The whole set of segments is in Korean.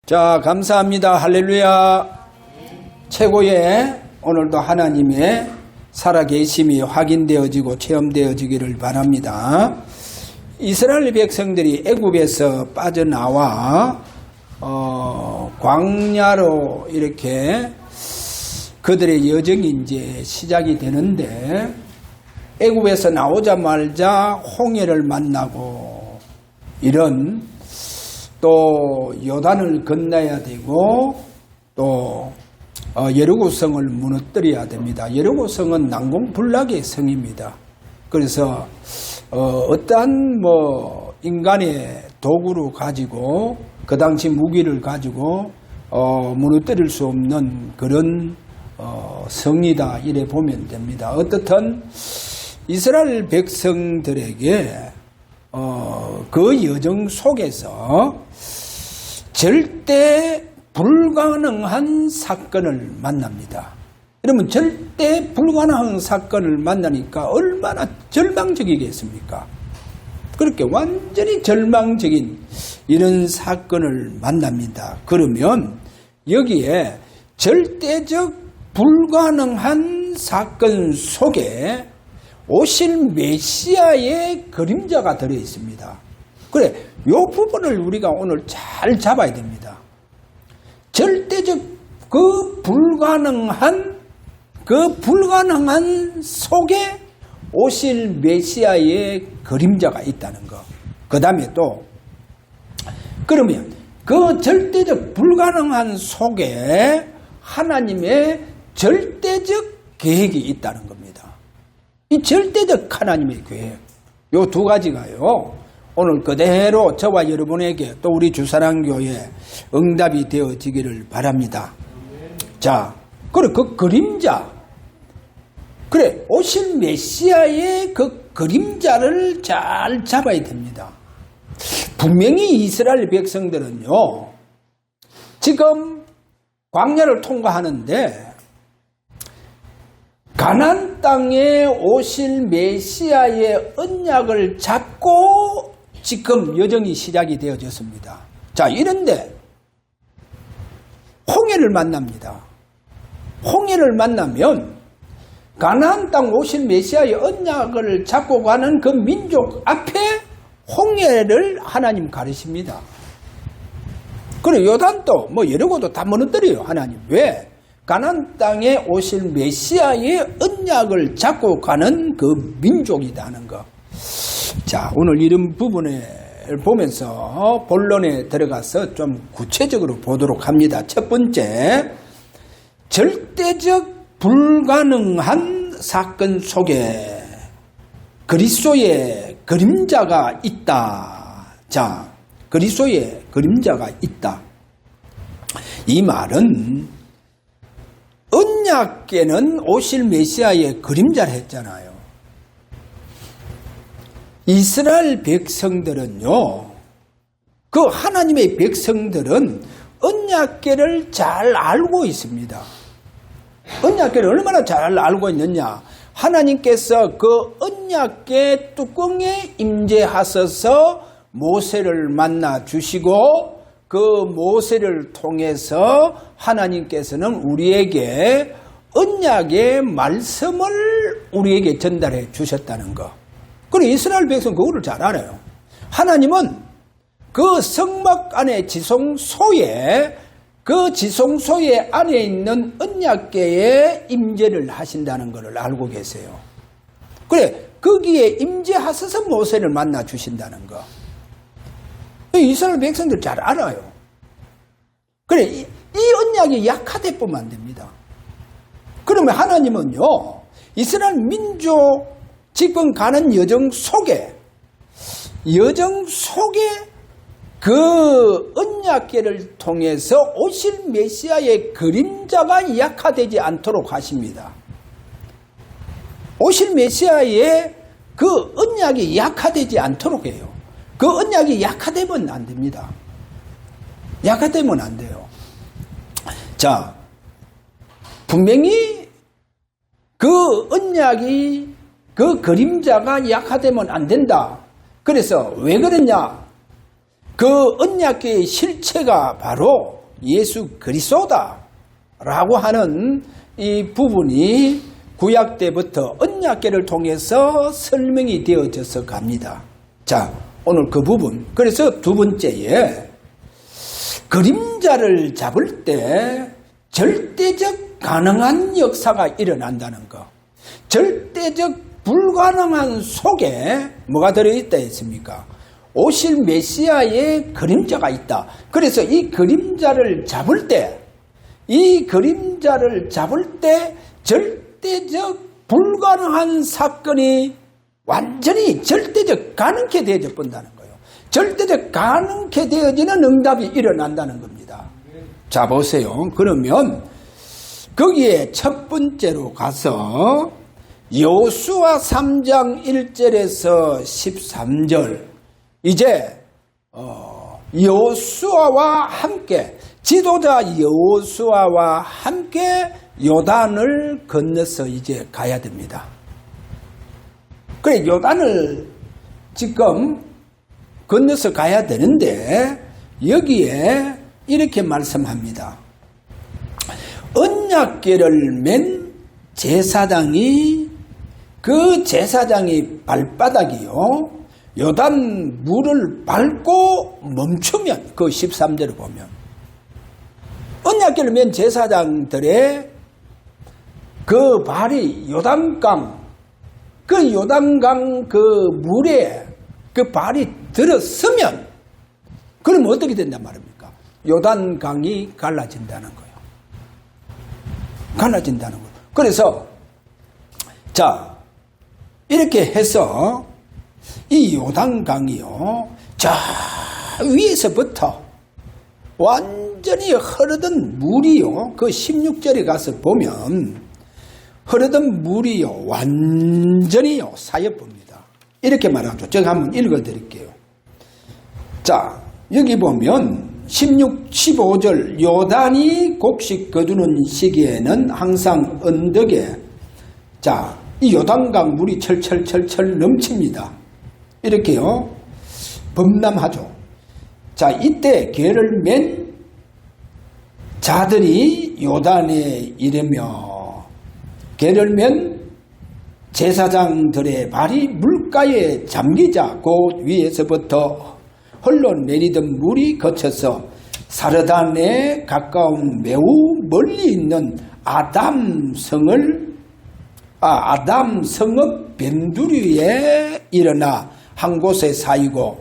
자, 감사합니다. 할렐루야. 최고의 오늘도 하나님의 살아계심이 확인되어지고 체험되어지기를 바랍니다. 이스라엘 백성들이 애굽에서 빠져나와 광야로 이렇게 그들의 여정이 이제 시작이 되는데, 애굽에서 나오자마자 홍해를 만나고, 이런 또 요단을 건너야 되고, 또 여리고성을 무너뜨려야 됩니다. 여리고성은 난공불락의 성입니다. 그래서 어떠한 인간의 도구로 가지고, 그 당시 무기를 가지고 무너뜨릴 수 없는 그런 성이다, 이래 보면 됩니다. 어떻든 이스라엘 백성들에게 그 여정 속에서 절대 불가능한 사건을 만납니다. 그러면 절대 불가능한 사건을 만나니까 얼마나 절망적이겠습니까? 그렇게 완전히 절망적인 이런 사건을 만납니다. 그러면 여기에 절대적 불가능한 사건 속에 오실 메시아의 그림자가 들어 있습니다. 그래, 이 부분을 우리가 오늘 잘 잡아야 됩니다. 절대적 그 불가능한 속에 오실 메시아의 그림자가 있다는 거. 그 다음에 또, 그러면 그 절대적 불가능한 속에 하나님의 절대적 계획이 있다는 겁니다. 이 절대적 하나님의 계획, 요 두 가지가요, 오늘 그대로 저와 여러분에게 또 우리 주사랑교회 응답이 되어지기를 바랍니다. 자, 그래, 그 그림자, 그래, 오실 메시아의 그 그림자를 잘 잡아야 됩니다. 분명히 이스라엘 백성들은요, 지금 광야를 통과하는데 가나안 땅에 오실 메시아의 언약을 잡고 지금 여정이 시작이 되어졌습니다. 자, 이런데 홍해를 만납니다. 홍해를 만나면 가나안 땅 오실 메시아의 언약을 잡고 가는 그 민족 앞에 홍해를 하나님 가르십니다. 그리고 요단도 여리고도 다 무너뜨려요, 하나님. 왜? 가나안 땅에 오실 메시아의 언약을 잡고 가는 그 민족이라는 거. 자, 오늘 이런 부분을 보면서 본론에 들어가서 좀 구체적으로 보도록 합니다. 첫 번째, 절대적 불가능한 사건 속에 그리스도의 그림자가 있다. 자, 그리스도의 그림자가 있다. 이 말은 언약궤는 오실 메시아의 그림자를 했잖아요. 이스라엘 백성들은요, 그 하나님의 백성들은 언약궤를 잘 알고 있습니다. 언약궤를 얼마나 잘 알고 있느냐? 하나님께서 그 언약궤 뚜껑에 임재하셔서 모세를 만나 주시고, 그 모세를 통해서 하나님께서는 우리에게 언약의 말씀을 우리에게 전달해 주셨다는 거. 그리고 이스라엘 백성은 그거를 잘 알아요. 하나님은 그 성막 안에 지성소에, 그 지성소에 안에 있는 언약궤에 임재를 하신다는 것을 알고 계세요. 그래, 거기에 임재하셔서 모세를 만나 주신다는 거. 이스라엘 백성들 잘 알아요. 그래, 이 언약이 약화될 뿐만 안 됩니다. 그러면 하나님은요, 이스라엘 민족 지금 가는 여정 속에 그 언약궤를 통해서 오실 메시아의 그림자가 약화되지 않도록 하십니다. 오실 메시아의 그 언약이 약화되지 않도록 해요. 그 언약이 약화되면 안 됩니다. 약화되면 안 돼요. 자, 분명히 그 언약이, 그 그림자가 약화되면 안 된다. 그래서 왜 그러냐? 그 언약궤의 실체가 바로 예수 그리스도다라고 하는 이 부분이 구약 때부터 언약궤를 통해서 설명이 되어져서 갑니다. 자, 오늘 그 부분. 그래서 두 번째에 그림자를 잡을 때 절대적 가능한 역사가 일어난다는 거. 절대적 불가능한 속에 뭐가 들어있다 했습니까? 오실 메시아의 그림자가 있다. 그래서 이 그림자를 잡을 때, 절대적 불가능한 사건이 완전히 절대적 가능케 되어져 본다는 거예요. 절대적 가능케 되어지는 응답이 일어난다는 겁니다. 자, 보세요. 그러면 거기에 첫 번째로 가서 여호수아 3장 1절에서 13절, 이제 여호수아와 함께, 지도자 여호수아와 함께 요단을 건너서 이제 가야 됩니다. 그래, 요단을 지금 건너서 가야 되는데 여기에 이렇게 말씀합니다. 언약궤를 맨 제사장이, 그 제사장이 발바닥이요, 요단 물을 밟고 멈추면, 그 13절을 보면 언약궤를 맨 제사장들의 그 발이 요단강, 그 요단강 그 물에 그 발이 들어서면, 그럼 어떻게 된단 말입니까? 요단강이 갈라진다는 거예요. 갈라진다는 거예요. 그래서 자, 이렇게 해서 이 요단강이요, 저 위에서부터 완전히 흐르던 물이요, 그 16절에 가서 보면 흐르던 물이요 완전히요 사여봅니다. 이렇게 말하죠. 제가 한번 읽어드릴게요. 자, 여기 보면 16, 15절, 요단이 곡식 거두는 시기에는 항상 언덕에, 자, 이 요단강 물이 철철철철 넘칩니다. 이렇게요 범람하죠. 자, 이때 궤를 맨 자들이 요단에 이르며, 궤를 맨 제사장들의 발이 물가에 잠기자 곧 위에서부터 흘러내리던 물이 거쳐서 사르단에 가까운 매우 멀리 있는 아담 성읍 벤두리에 일어나 한 곳에 쌓이고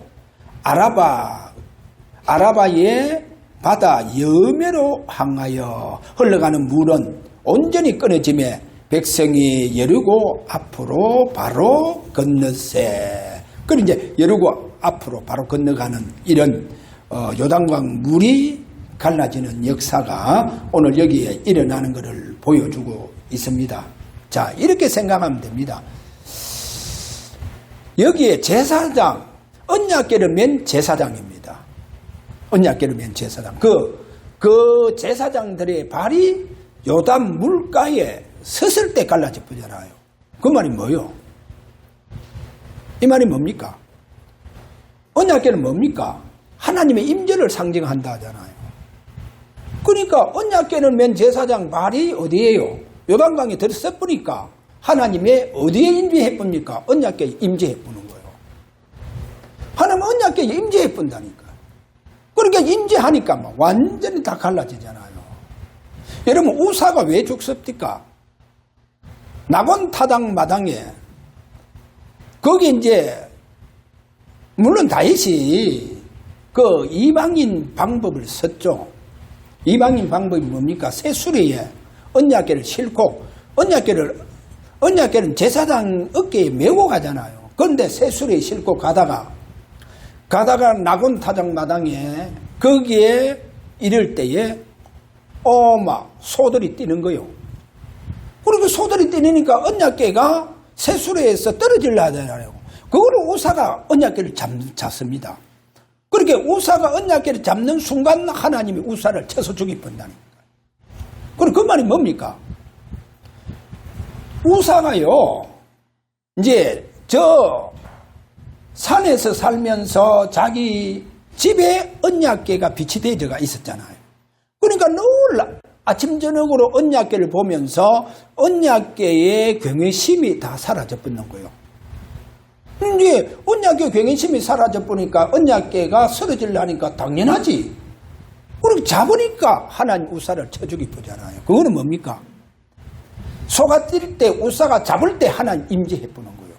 아라바의 바다 여매로 향하여 흘러가는 물은 온전히 끊어지매 백성이 여리고 앞으로 바로 건너세. 그리고 이제 여리고 앞으로 바로 건너가는 이런 요단강 물이 갈라지는 역사가 오늘 여기에 일어나는 것을 보여주고 있습니다. 자, 이렇게 생각하면 됩니다. 여기에 제사장, 언약궤를 맨 제사장입니다. 언약궤를 맨 제사장. 그 제사장들의 발이 요단 물가에 섰을 때 갈라져 보잖아요. 그 말이 뭐요? 이 말이 뭡니까? 언약궤는 뭡니까? 하나님의 임재를 상징한다 하잖아요. 그러니까 언약궤는 맨 제사장 발이 어디에요? 요단강에 들어서보니까 하나님의 어디에 임재해봅니까? 언약궤에 임재해보는 거예요. 하나님 언약궤에 임재해본다니까. 그러니까 임재하니까 막 완전히 다 갈라지잖아요. 여러분, 우사가 왜 죽습니까? 낙원 타당 마당에, 거기 이제 물론 다윗이 그 이방인 방법을 썼죠. 이방인 방법이 뭡니까? 새 수레에 언약궤를 싣고, 언약궤는 제사장 어깨에 메고 가잖아요. 그런데 새 수레에 싣고 가다가 낙원 타작 마당에 거기에 이럴 때에 막 소들이 뛰는 거요. 그리고 소들이 뛰니까 언약궤가 새 수레에서 떨어지려 하잖아요. 그거를 우사가 언약궤를 잡습니다. 그렇게 우사가 언약궤를 잡는 순간 하나님이 우사를 쳐서 죽이본다는 거예요. 그럼 그 말이 뭡니까? 우사가요, 이제 저 산에서 살면서 자기 집에 언약궤가 비치되어가 있었잖아요. 늘 아침 저녁으로 언약궤를 보면서 언약궤의 경외심이 다 사라져 버리는 거예요. 이제 언약궤 경외심이 사라져 버리니까 언약궤가 쓰러지려니까 당연하지. 그렇게 잡으니까 하나님 우사를 쳐주기 보잖아요. 그거는 뭡니까? 소가 뛸 때 우사가 잡을 때 하나님 임재해 보는 거예요.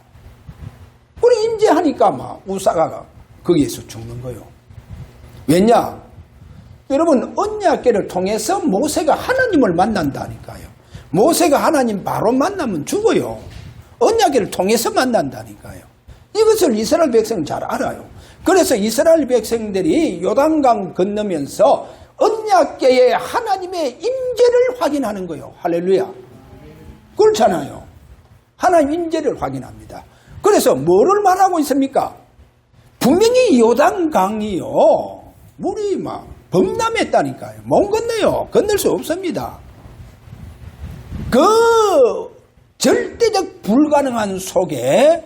그래 임재하니까 막 우사가 거기에서 죽는 거예요. 왜냐? 여러분 언약궤를 통해서 모세가 하나님을 만난다니까요. 모세가 하나님 바로 만나면 죽어요. 언약궤를 통해서 만난다니까요. 이것을 이스라엘 백성은 잘 알아요. 그래서 이스라엘 백성들이 요단강 건너면서 언약궤의 하나님의 임재를 확인하는 거예요. 할렐루야. 그렇잖아요. 하나님 임재를 확인합니다. 그래서 뭐를 말하고 있습니까? 분명히 요단강이요 물이 막 범람했다니까요. 못 건너요. 건널 수 없습니다. 그 절대적 불가능한 속에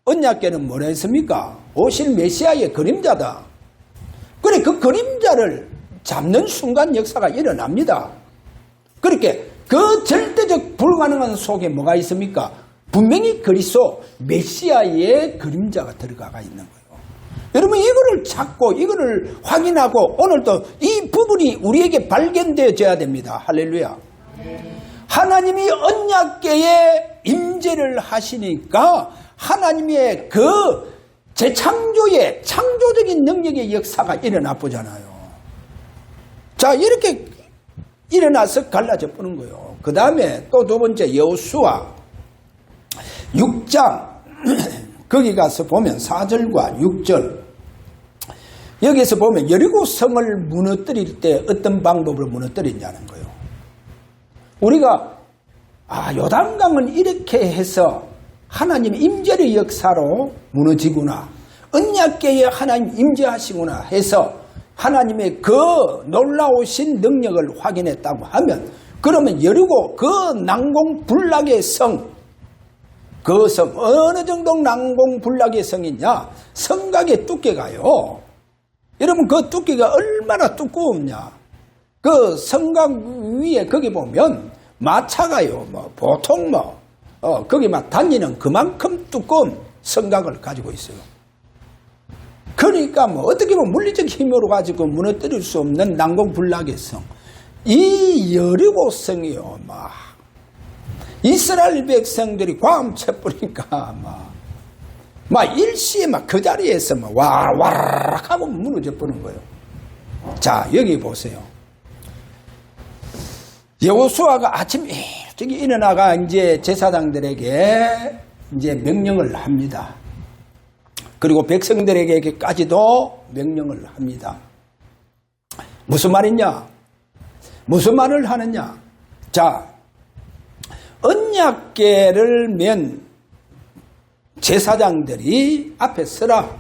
언약궤는 뭐라 했습니까? 오실 메시아의 그림자다. 그래 그 그림자를 잡는 순간 역사가 일어납니다. 그렇게 그 절대적 불가능한 속에 뭐가 있습니까? 분명히 그리스도 메시아의 그림자가 들어가 있는 거예요. 여러분 이거를 찾고 이거를 확인하고 오늘도 이 부분이 우리에게 발견되어져야 됩니다. 할렐루야. 하나님이 언약궤에 임재를 하시니까 하나님의 그 재창조의 창조적인 능력의 역사가 일어나 보잖아요. 자 이렇게 일어나서 갈라져 보는 거예요. 그 다음에 또 두 번째 여호수아 6장 거기 가서 보면 4절과 6절 여기서 보면 여리고 성을 무너뜨릴 때 어떤 방법으로 무너뜨리냐는 거예요. 우리가 요단강을 이렇게 해서 하나님 임재의 역사로 무너지구나. 언약궤에 하나님 임재하시구나 해서 하나님의 그 놀라우신 능력을 확인했다고 하면 그러면 여리고 그 난공불락의 성 그 성 어느 정도 난공불락의 성이냐? 성곽의 두께가요. 여러분 그 두께가 얼마나 두꺼우냐? 그 성곽 위에 거기 보면 마차가요. 보통 거기 막 다니는 그만큼 두꺼운 성곽을 가지고 있어요. 그러니까 어떻게 보면 물리적 힘으로 가지고 무너뜨릴 수 없는 난공불락의 성. 이 여리고 성이요. 이스라엘 백성들이 광 쳐버리니까 일시에 그 자리에서 와라락 하고 무너져 버린 거예요. 자, 여기 보세요. 여호수아가 아침 일찍 일어나가 이제 제사장들에게 이제 명령을 합니다. 그리고 백성들에게까지도 명령을 합니다. 무슨 말이냐? 무슨 말을 하느냐? 자, 언약궤를 맨 제사장들이 앞에 서라.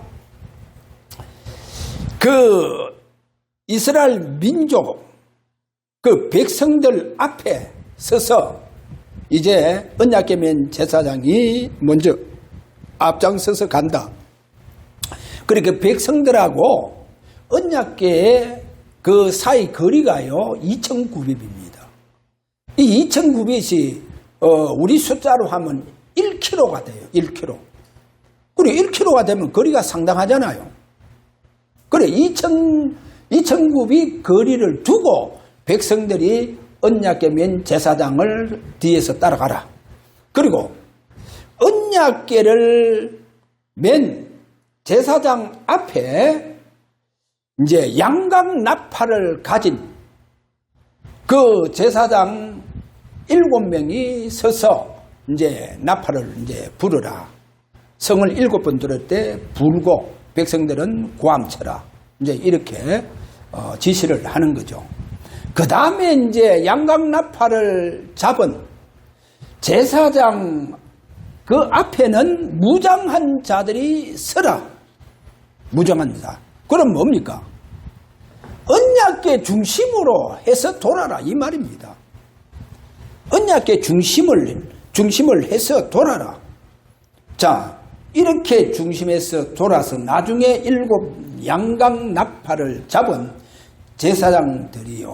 그 이스라엘 민족 그 백성들 앞에 서서 이제 언약궤 맨 제사장이 먼저 앞장서서 간다. 그러니까 백성들하고 언약궤의 그 사이 거리가요 2,900입니다. 이 2,900이 우리 숫자로 하면 1km가 돼요. 1km. 그리고 1km가 되면 거리가 상당하잖아요. 그래 2,900 거리를 두고 백성들이 언약궤 맨 제사장을 뒤에서 따라가라. 그리고 언약궤를 맨 제사장 앞에 이제 양각 나팔을 가진 그 제사장 7명이 서서 이제 나팔을 이제 부르라. 성을 7번 들을 때 불고 백성들은 고함쳐라. 이제 이렇게 지시를 하는 거죠. 그 다음에 이제 양각 나팔을 잡은 제사장 그 앞에는 무장한 자들이 서라. 무장한 자. 그럼 뭡니까? 언약궤 중심으로 해서 돌아라 이 말입니다. 언약궤 중심을 해서 돌아라. 자, 이렇게 중심해서 돌아서 나중에 7 양각 나팔을 잡은 제사장들이요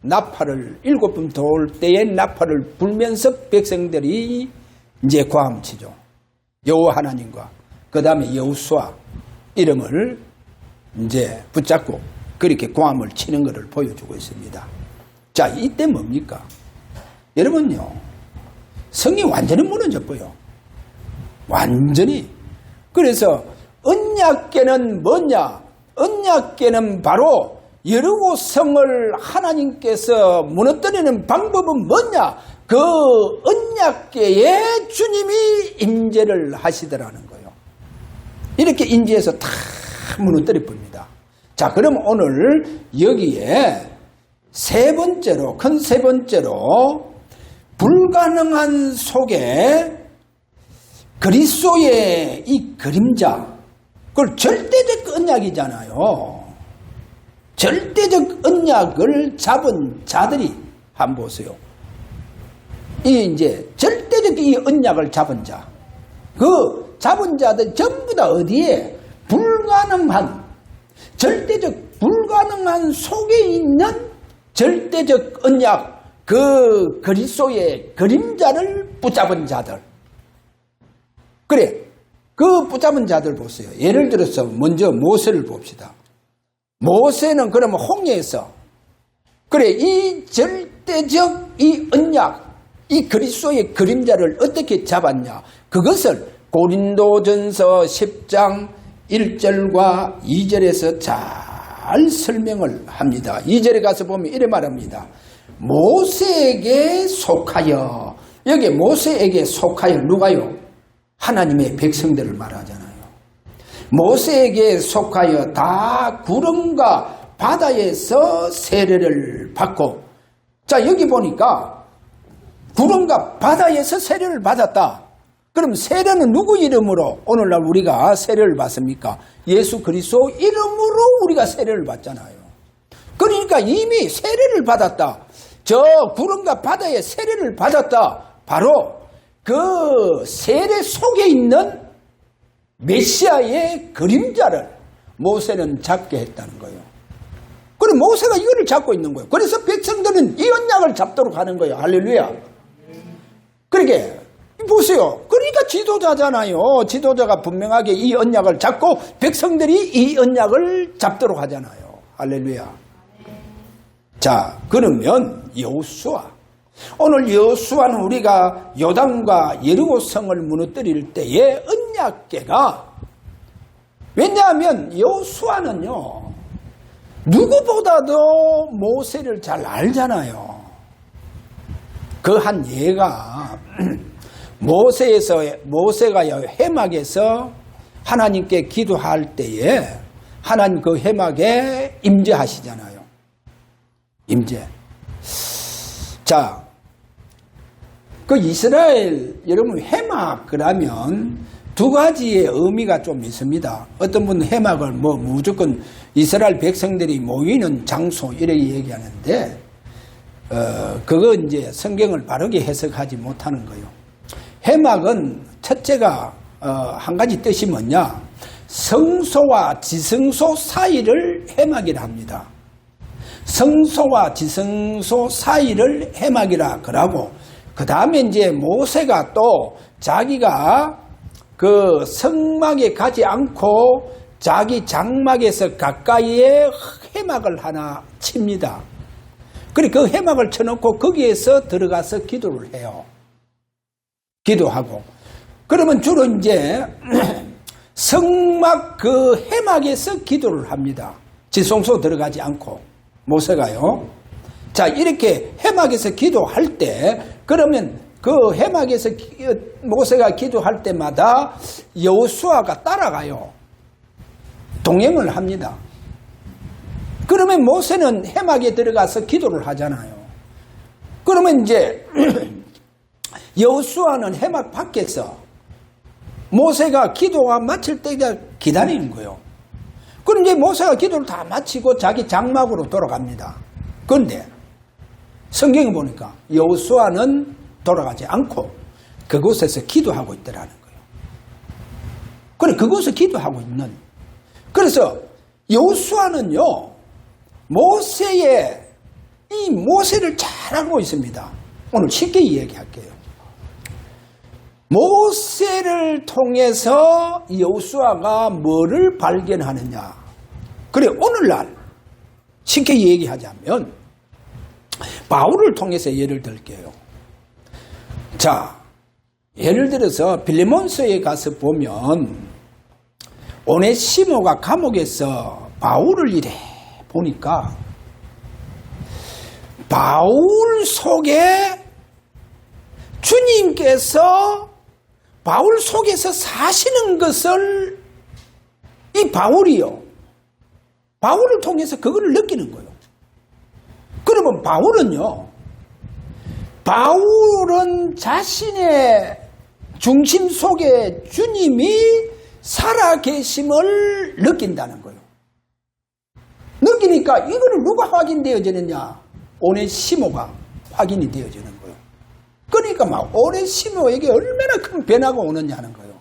나팔을 7번 돌 때에 나팔을 불면서 백성들이 이제 고함치죠. 여호와 하나님과 그 다음에 여호수아 이름을 이제 붙잡고 그렇게 고함을 치는 것을 보여주고 있습니다. 자, 이때 뭡니까? 여러분요, 성이 완전히 무너졌고요. 완전히. 그래서 언약궤는 뭐냐? 언약궤는 바로 여리고 성을 하나님께서 무너뜨리는 방법은 뭐냐? 그 언약궤에 주님이 임재를 하시더라는 거예요. 이렇게 임재해서 다 무너뜨려 봅니다. 자, 그럼 오늘 여기에 큰 세 번째로 불가능한 속에 그리스도의 이 그림자, 그걸 절대적 언약이잖아요. 절대적 언약을 잡은 자들이 한번 보세요. 이 이제 절대적 이 언약을 잡은 자, 그 잡은 자들 전부 다 어디에 불가능한, 절대적 불가능한 속에 있는 절대적 언약, 그 그리스도의 그림자를 붙잡은 자들. 그래, 그 붙잡은 자들 보세요. 예를 들어서 먼저 모세를 봅시다. 모세는 그러면 홍해에서, 그래, 이 절대적 이 언약, 이 그리스도의 그림자를 어떻게 잡았냐? 그것을 고린도전서 10장 1절과 2절에서 잘 설명을 합니다. 2절에 가서 보면 이래 말합니다. 모세에게 속하여, 여기 모세에게 속하여 누가요? 하나님의 백성들을 말하잖아요. 모세에게 속하여 다 구름과 바다에서 세례를 받고, 자, 여기 보니까 구름과 바다에서 세례를 받았다. 그럼 세례는 누구 이름으로 오늘날 우리가 세례를 받습니까? 예수 그리스도 이름으로 우리가 세례를 받잖아요. 그러니까 이미 세례를 받았다. 저 구름과 바다에 세례를 받았다. 바로 그 세례 속에 있는 메시아의 그림자를 모세는 잡게 했다는 거예요. 그럼 모세가 이거를 잡고 있는 거예요. 그래서 백성들은 이 언약을 잡도록 하는 거예요. 할렐루야. 그러게 보세요. 그러니까 지도자잖아요. 지도자가 분명하게 이 언약을 잡고 백성들이 이 언약을 잡도록 하잖아요. 할렐루야. 자, 그러면 여호수아, 오늘 여호수아는 우리가 요단과 여리고성을 무너뜨릴 때의 언약궤가, 왜냐하면 여호수아는요 누구보다도 모세를 잘 알잖아요. 그 한 예가 모세가 해막에서 하나님께 기도할 때에 하나님 그 해막에 임재하시잖아요. 임재. 자, 그 이스라엘, 여러분 해막 그러면 두 가지의 의미가 좀 있습니다. 어떤 분은 해막을 뭐 무조건 이스라엘 백성들이 모이는 장소 이렇게 얘기하는데, 그거 이제 성경을 바르게 해석하지 못하는 거예요. 해막은 첫째가 한 가지 뜻이 뭐냐? 성소와 지성소 사이를 해막이라 합니다. 성소와 지성소 사이를 해막이라 그러고, 그 다음에 이제 모세가 또 자기가 그 성막에 가지 않고 자기 장막에서 가까이에 해막을 하나 칩니다. 그래, 그 해막을 쳐놓고 거기에서 들어가서 기도를 해요. 기도하고. 그러면 주로 이제 성막 그 해막에서 기도를 합니다. 지성소 들어가지 않고. 모세가요. 자, 이렇게 해막에서 기도할 때, 그러면 그 해막에서 모세가 기도할 때마다 여호수아가 따라가요. 동행을 합니다. 그러면 모세는 해막에 들어가서 기도를 하잖아요. 그러면 이제 여호수아는 해막 밖에서 모세가 기도가 마칠 때가 기다리는 거예요. 그럼 이제 모세가 기도를 다 마치고 자기 장막으로 돌아갑니다. 그런데 성경에 보니까 여호수아는 돌아가지 않고 그곳에서 기도하고 있더라는 거예요. 그래, 그곳에서 기도하고 있는. 그래서 여호수아는요, 모세의 이 모세를 잘 알고 있습니다. 오늘 쉽게 이야기할게요. 모세를 통해서 여호수아가 뭐를 발견하느냐. 그래, 오늘날 쉽게 얘기하자면 바울을 통해서 예를 들게요. 자, 예를 들어서 빌레몬서에 가서 보면 오네시모가 감옥에서 바울을 이래 보니까 바울 속에 주님께서 바울 속에서 사시는 것을 이 바울이요, 바울을 통해서 그거를 느끼는 거예요. 그러면 바울은 자신의 중심 속에 주님이 살아계심을 느낀다는 거예요. 느끼니까 이거를 누가 확인되어지느냐? 오네시모가 확인이 되어지는 거예요. 그러니까 오네시모에게 얼마나 큰 변화가 오느냐는 거예요.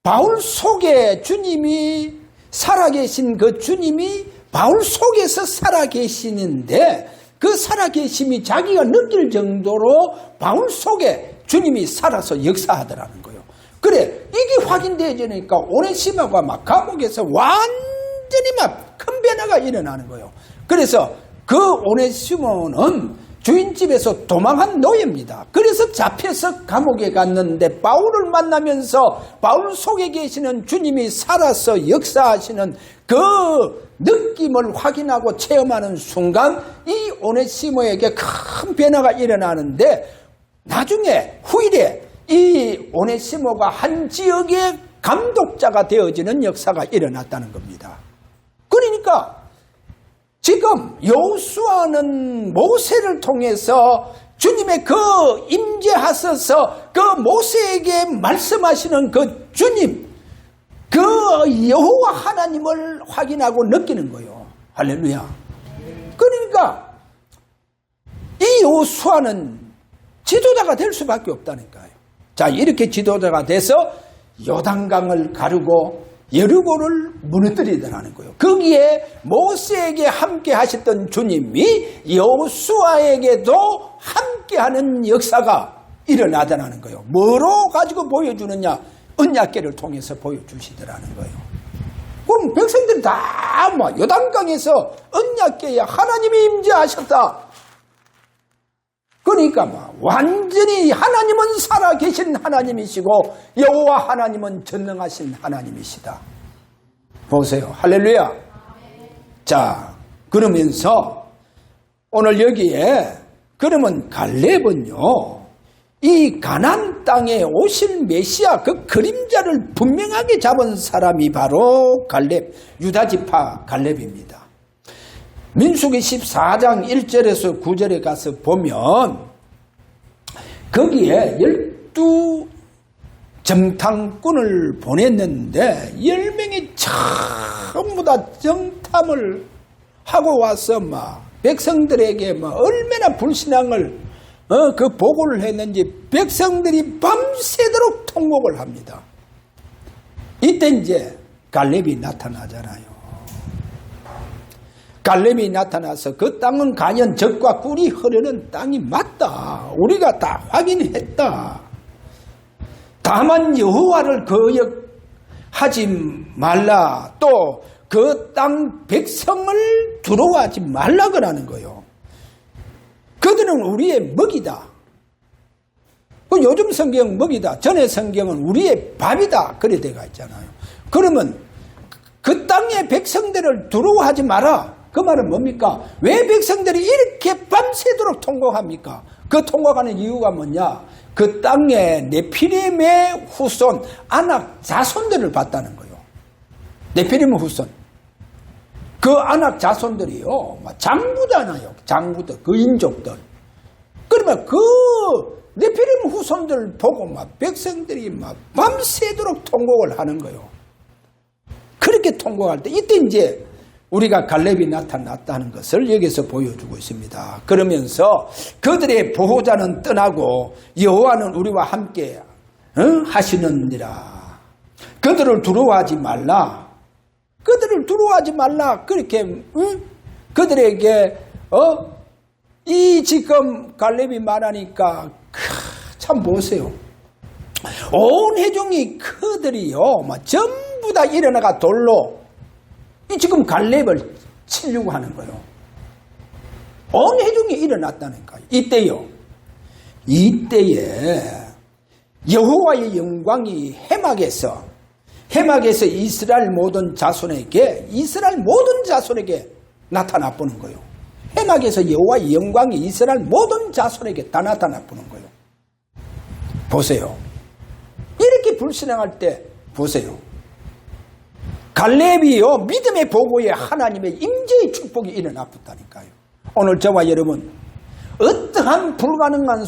바울 속에 주님이 살아계신 그 주님이 바울 속에서 살아계시는데 그 살아계심이 자기가 느낄 정도로 바울 속에 주님이 살아서 역사하더라는 거예요. 그래, 이게 확인되어지니까 오네시모가 감옥에서 완전히 큰 변화가 일어나는 거예요. 그래서 그 오네시모는 주인집에서 도망한 노예입니다. 그래서 잡혀서 감옥에 갔는데 바울을 만나면서 바울 속에 계시는 주님이 살아서 역사하시는 그 느낌을 확인하고 체험하는 순간 이 오네시모에게 큰 변화가 일어나는데 나중에 후일에 이 오네시모가 한 지역의 감독자가 되어지는 역사가 일어났다는 겁니다. 그러니까 지금 여호수아는 모세를 통해서 주님의 그 임재하셔서 그 모세에게 말씀하시는 그 주님, 그 여호와 하나님을 확인하고 느끼는 거예요. 할렐루야. 그러니까 이 여호수아는 지도자가 될 수밖에 없다니까요. 자, 이렇게 지도자가 돼서 요단강을 가르고 여리고를 무너뜨리더라는 거예요. 거기에 모세에게 함께 하셨던 주님이 여호수아에게도 함께하는 역사가 일어나더라는 거예요. 뭐로 가지고 보여주느냐? 언약궤를 통해서 보여주시더라는 거예요. 그럼 백성들이 다 요단강에서 언약궤에 하나님이 임재하셨다. 그러니까 완전히 하나님은 살아계신 하나님이시고 여호와 하나님은 전능하신 하나님이시다. 보세요. 할렐루야. 자, 그러면서 오늘 여기에 그러면 갈렙은요, 이 가나안 땅에 오실 메시아 그 그림자를 분명하게 잡은 사람이 바로 갈렙, 유다지파 갈렙입니다. 민수기 14장 1절에서 9절에 가서 보면 거기에 12정탐꾼을 보냈는데 10명이 전부 다 정탐을 하고 와서 백성들에게 얼마나 불신앙을 그 보고를 했는지 백성들이 밤새도록 통곡을 합니다. 이때 이제 갈렙이 나타나잖아요. 갈렙이 나타나서 그 땅은 과연 젖과 꿀이 흐르는 땅이 맞다. 우리가 다 확인했다. 다만 여호와를 거역하지 말라. 또 그 땅 백성을 두려워하지 말라 그러는 거예요. 그들은 우리의 먹이다. 요즘 성경은 먹이다. 전의 성경은 우리의 밥이다. 그래 되어 있잖아요. 그러면 그 땅의 백성들을 두려워하지 마라. 그 말은 뭡니까? 왜 백성들이 이렇게 밤새도록 통곡합니까? 그 통곡하는 이유가 뭐냐? 그 땅에 네피림의 후손, 아낙 자손들을 봤다는 거예요. 네피림의 후손. 그 아낙 자손들이요, 장부잖아요. 장부들, 그 인족들. 그러면 그 네피림 후손들 보고 백성들이 밤새도록 통곡을 하는 거예요. 그렇게 통곡할 때, 이때 이제 우리가 갈렙이 나타났다는 것을 여기서 보여주고 있습니다. 그러면서 그들의 보호자는 떠나고 여호와는 우리와 함께 하시느니라. 그들을 두려워하지 말라. 그들을 두려워하지 말라. 그렇게 그들에게 이 지금 갈렙이 말하니까 참 보세요. 온 회중이 그들이요 전부 다 일어나가 돌로 이 지금 갈렙을 치려고 하는 거예요. 온 회중이 일어났다니까. 이때에 여호와의 영광이 해막에서 이스라엘 모든 자손에게 나타나 보는 거예요. 해막에서 여호와의 영광이 이스라엘 모든 자손에게 다 나타나 보는 거예요. 보세요. 이렇게 불신앙할 때 보세요. 갈렙이요 믿음의 보고에 하나님의 임재의 축복이 일어나 붙다니까요. 오늘 저와 여러분 어떠한 불가능한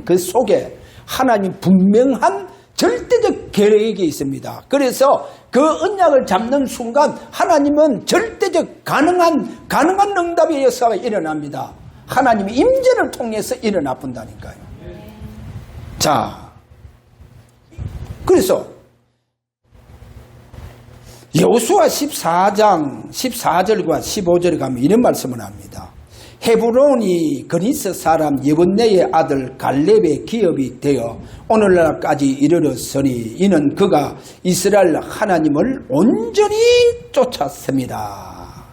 그 속에 하나님 분명한 절대적 계획이 있습니다. 그래서 그 언약을 잡는 순간 하나님은 절대적 가능한 응답의 역사가 일어납니다. 하나님의 임재를 통해서 일어나 본다니까요. 자, 그래서 여호수아 14장 14절과 15절에 가면 이런 말씀을 합니다. 헤브론이 그니스 사람 여분네의 아들 갈렙의 기업이 되어 오늘날까지 이르렀으니 이는 그가 이스라엘 하나님을 온전히 쫓았습니다.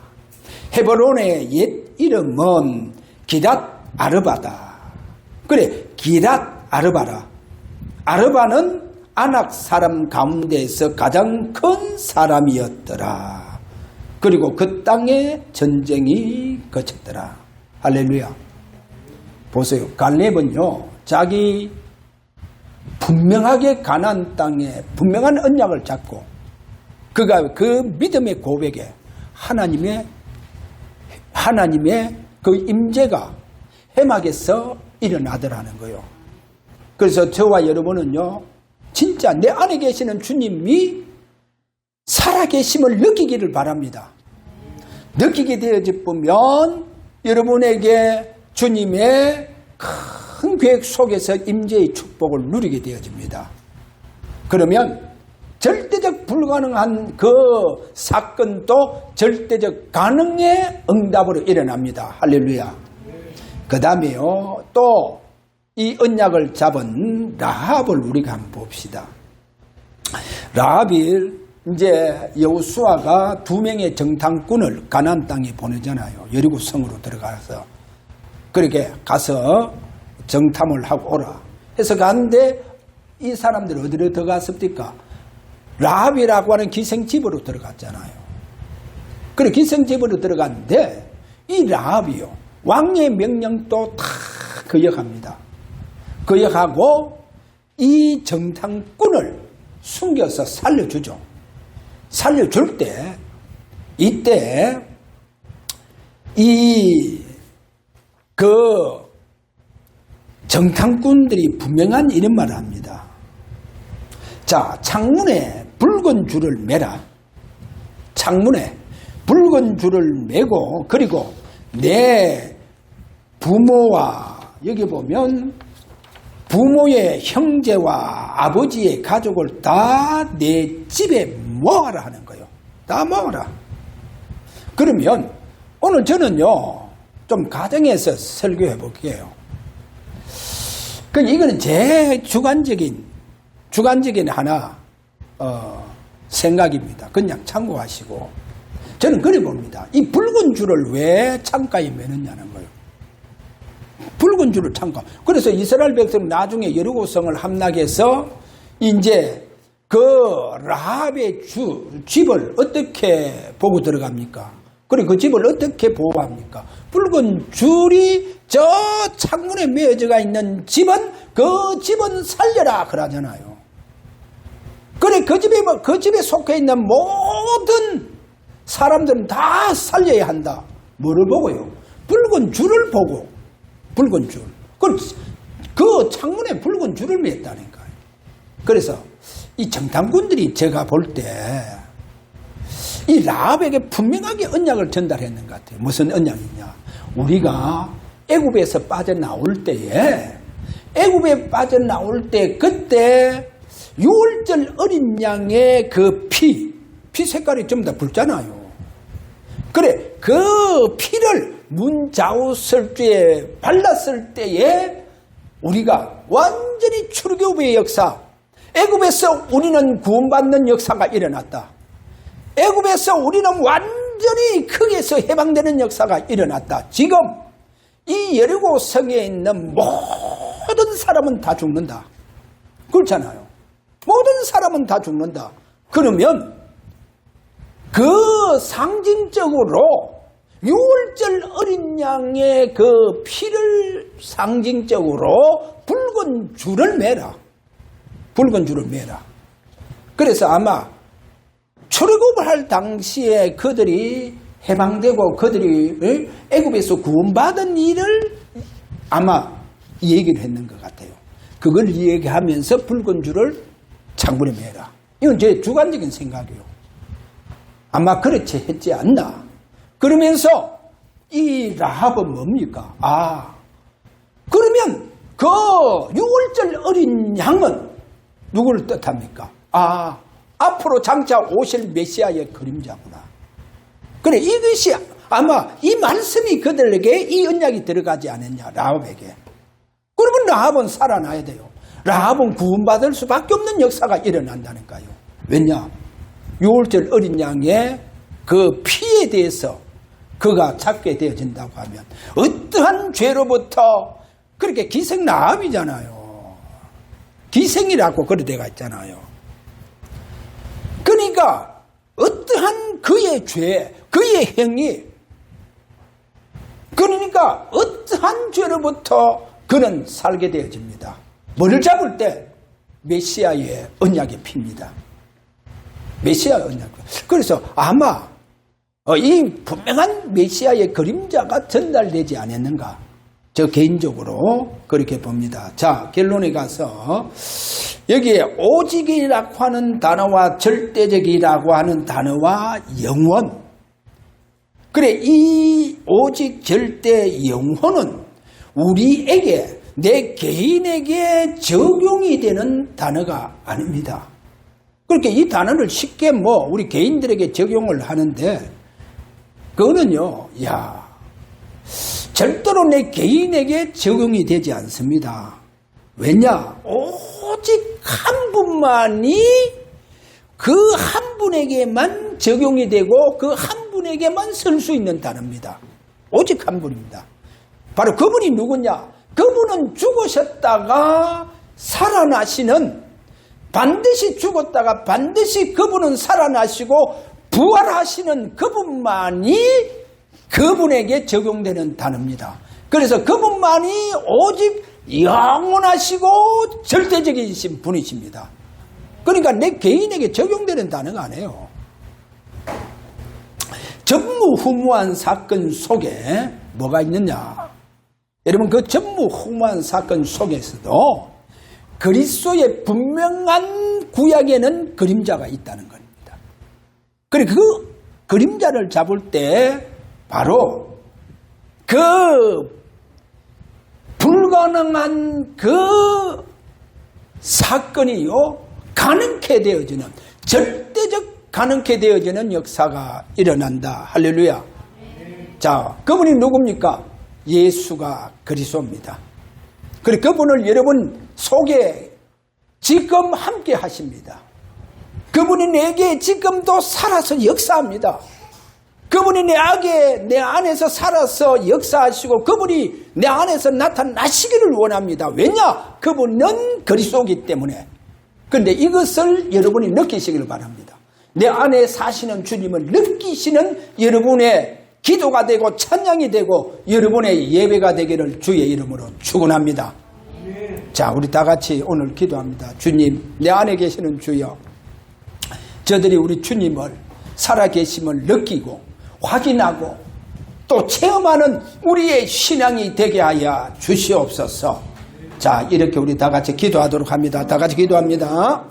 헤브론의 옛 이름은 기랏 아르바다. 그래, 기랏 아르바라. 아르바는 아낙 사람 가운데에서 가장 큰 사람이었더라. 그리고 그 땅에 전쟁이 거쳤더라. 할렐루야. 보세요. 갈렙은요, 자기 분명하게 가나안 땅에 분명한 언약을 잡고 그가 그 믿음의 고백에 하나님의 그 임재가 해막에서 일어나더라는 거예요. 그래서 저와 여러분은요, 진짜 내 안에 계시는 주님이 살아계심을 느끼기를 바랍니다. 느끼게 되어지면 여러분에게 주님의 큰 계획 속에서 임재의 축복을 누리게 되어집니다. 그러면 절대적 불가능한 그 사건도 절대적 가능의 응답으로 일어납니다. 할렐루야. 그 다음에요, 또 이 언약을 잡은 라합을 우리가 한번 봅시다. 라합이 이제 여호수아가 2명의 정탐꾼을 가나안 땅에 보내잖아요. 여리고 성으로 들어가서 그렇게 가서 정탐을 하고 오라 해서 가는데 이 사람들이 어디로 들어갔습니까? 라합이라고 하는 기생집으로 들어갔잖아요. 그래 기생집으로 들어갔는데 이 라합이요 왕의 명령도 다 거역합니다. 거역하고 이 정탐꾼을 숨겨서 살려주죠. 살려줄 때 이때 그 정탐꾼들이 분명한 이런 말을 합니다. 자, 창문에 붉은 줄을 매라. 창문에 붉은 줄을 매고 그리고 내 부모와 여기 보면 부모의 형제와 아버지의 가족을 다 내 집에 모아라 하는 거예요. 다 모아라. 그러면 오늘 저는요 좀 가정에서 설교해 볼게요. 이거는 제 주관적인 하나 생각입니다. 그냥 참고하시고 저는 그래 봅니다. 이 붉은 줄을 왜 창가에 매느냐는 거예요. 붉은 줄을 창가. 그래서 이스라엘 백성은 나중에 여리고성을 함락해서 이제 그 라합의 집을 어떻게 보고 들어갑니까? 그리고 그 집을 어떻게 보호합니까? 붉은 줄이 저 창문에 매어져 있는 집은 그 집은 살려라 그러잖아요. 그래 그 집에 속해 있는 모든 사람들은 다 살려야 한다. 뭐를 보고요? 붉은 줄을 보고 붉은 줄. 그 창문에 붉은 줄을 맸다니까요. 그래서 이 정탐꾼들이 제가 볼 때 이 라합에게 분명하게 언약을 전달했는 것 같아요. 무슨 언약이냐? 우리가 애굽에서 빠져나올 때에 그때 6월절 어린 양의 그 피 색깔이 좀 더 붉잖아요. 그래 그 피를 문자우설주에 발랐을 때에 우리가 완전히 출애굽의 역사, 애굽에서 우리는 구원받는 역사가 일어났다. 애굽에서 우리는 완전히 거기에서 해방되는 역사가 일어났다. 지금 이 여리고 성에 있는 모든 사람은 다 죽는다. 그렇잖아요. 모든 사람은 다 죽는다. 그러면 그 상징적으로 6월절 어린 양의 그 피를 상징적으로 붉은 줄을 매라. 붉은 줄을 매라. 그래서 아마 출애굽을 할 당시에 그들이 해방되고 그들이 애굽에서 구원받은 일을 아마 얘기를 했는 것 같아요. 그걸 얘기하면서 붉은 줄을 창문에 매라. 이건 제 주관적인 생각이에요. 아마 그렇지 했지 않나. 그러면서 이 라합은 뭡니까? 그러면 그 6월절 어린 양은 누구를 뜻합니까? 앞으로 장차 오실 메시아의 그림자구나. 그래, 이것이 아마 이 말씀이 그들에게 이 언약이 들어가지 않았냐, 라합에게. 그러면 라합은 살아나야 돼요. 라합은 구원받을 수밖에 없는 역사가 일어난다니까요. 왜냐? 6월절 어린 양의 그 피에 대해서 그가 찾게 되어진다고 하면 어떠한 죄로부터 그렇게 기생 라합이잖아요. 기생이라고 그런 데가 있잖아요. 그러니까 어떠한 그의 죄, 그의 행위, 그러니까 어떠한 죄로부터 그는 살게 되어집니다. 뭐를 잡을 때? 메시아의 언약의 피입니다. 메시아의 언약. 그래서 아마 이 분명한 메시아의 그림자가 전달되지 않았는가? 저 개인적으로 그렇게 봅니다. 자, 결론에 가서 여기에 오직이라고 하는 단어와 절대적이라고 하는 단어와 영원. 그래, 이 오직, 절대, 영혼은 우리에게, 내 개인에게 적용이 되는 단어가 아닙니다. 그렇게 이 단어를 쉽게 우리 개인들에게 적용을 하는데, 그거는요, 절대로 내 개인에게 적용이 되지 않습니다. 왜냐? 오직 한 분만이 그 한 분에게만 적용이 되고 그 한 분에게만 쓸 수 있는 단어입니다. 오직 한 분입니다. 바로 그분이 누구냐? 그분은 죽으셨다가 살아나시는, 반드시 죽었다가 반드시 그분은 살아나시고 부활하시는 그분만이 그분에게 적용되는 단어입니다. 그래서 그분만이 오직 영원하시고 절대적이신 분이십니다. 그러니까 내 개인에게 적용되는 단어가 아니에요. 전무후무한 사건 속에 뭐가 있느냐? 여러분, 그 전무후무한 사건 속에서도 그리스도의 분명한 구약에는 그림자가 있다는 겁니다. 그리고 그 그림자를 잡을 때 바로 그 불가능한 그 사건이요, 가능케 되어지는, 절대적 가능케 되어지는 역사가 일어난다. 할렐루야. 자, 그분이 누굽니까? 예수가 그리스도입니다. 그리고 그분을 여러분 속에 지금 함께 하십니다. 그분이 내게 지금도 살아서 역사합니다. 그분이 내 안에서 살아서 역사하시고 그분이 내 안에서 나타나시기를 원합니다. 왜냐? 그분은 그리스도이기 때문에. 그런데 이것을 여러분이 느끼시기를 바랍니다. 내 안에 사시는 주님을 느끼시는 여러분의 기도가 되고 찬양이 되고 여러분의 예배가 되기를 주의 이름으로 축원합니다. 자, 우리 다 같이 오늘 기도합니다. 주님, 내 안에 계시는 주여, 저들이 우리 주님을 살아계심을 느끼고 확인하고 또 체험하는 우리의 신앙이 되게 하여 주시옵소서. 자, 이렇게 우리 다 같이 기도하도록 합니다. 다 같이 기도합니다.